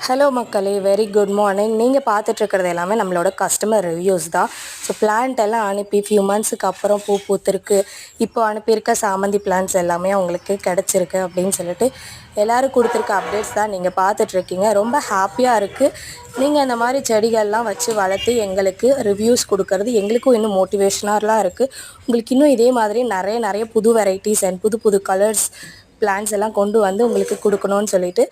Hello மக்களே, very good morning. நீங்கள் பார்த்துட்ருக்கிறது எல்லாமே நம்மளோட கஸ்டமர் ரிவ்யூஸ் தான். ஸோ பிளான்ட் எல்லாம் அனுப்பி ஃபியூ மந்த்ஸுக்கு அப்புறம் பூ பூத்திருக்கு. இப்போ அனுப்பியிருக்க சாமந்தி பிளான்ட்ஸ் எல்லாமே அவங்களுக்கு கிடச்சிருக்கு அப்படின்னு சொல்லிட்டு எல்லோரும் கொடுத்துருக்க அப்டேட்ஸ் தான் நீங்கள் பார்த்துட்ருக்கீங்க. ரொம்ப ஹாப்பியாக இருக்குது. நீங்கள் இந்த மாதிரி செடிகள்லாம் வச்சு வளர்த்து எங்களுக்கு ரிவ்யூஸ் கொடுக்கறது எங்களுக்கும் இன்னும் மோட்டிவேஷனலாக இருக்குது. உங்களுக்கு இன்னும் இதே மாதிரி நிறைய புது வெரைட்டிஸ் அண்ட் புது புது கலர்ஸ் பிளான்ட்ஸ் எல்லாம் கொண்டு வந்து உங்களுக்கு கொடுக்கணும்னு சொல்லிட்டு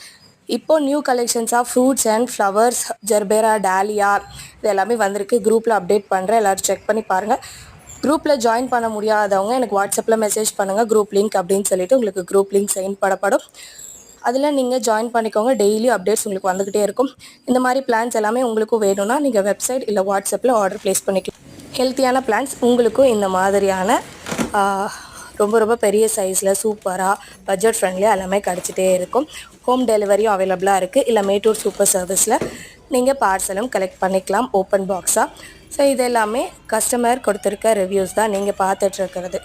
இப்போ new collections of fruits and flowers, gerbera, dahlia இது எல்லாமே வந்திருக்கு. குரூப்பில் அப்டேட் பண்ணுறேன், எல்லோரும் செக் பண்ணி பாருங்கள். குரூப்பில் ஜாயின் பண்ண முடியாதவங்க எனக்கு வாட்ஸ்அப்பில் மெசேஜ் பண்ணுங்கள், குரூப் லிங்க் அப்படின்னு சொல்லிட்டு உங்களுக்கு குரூப் லிங்க் சென்ட் பண்ணப்படும். அதில் நீங்கள் ஜாயின் பண்ணிக்கோங்க. டெய்லி அப்டேட்ஸ் உங்களுக்கு வந்துக்கிட்டே இருக்கும். இந்த மாதிரி பிளான்ஸ் எல்லாமே உங்களுக்கும் வேணும்னா நீங்கள் வெப்சைட் இல்லை வாட்ஸ்அப்பில் ஆர்டர் ப்ளேஸ் பண்ணிக்கலாம். ஹெல்த்தியான பிளான்ஸ் உங்களுக்கும் இந்த மாதிரியான ரொம்ப பெரிய சைஸில் சூப்பராக பட்ஜெட் ஃப்ரெண்ட்லியாக எல்லாமே கிடச்சிட்டே இருக்கும். ஹோம் டெலிவரியும் அவைலபிளாக இருக்குது. இல்லை மேட்டூர் சூப்பர் சர்வீஸில் நீங்கள் பார்சலும் கலெக்ட் பண்ணிக்கலாம் ஓப்பன் பாக்ஸாக. ஸோ இது எல்லாமே கஸ்டமர் கொடுத்துருக்க ரிவ்யூஸ் தான் நீங்கள் பார்த்துட்ருக்கிறது.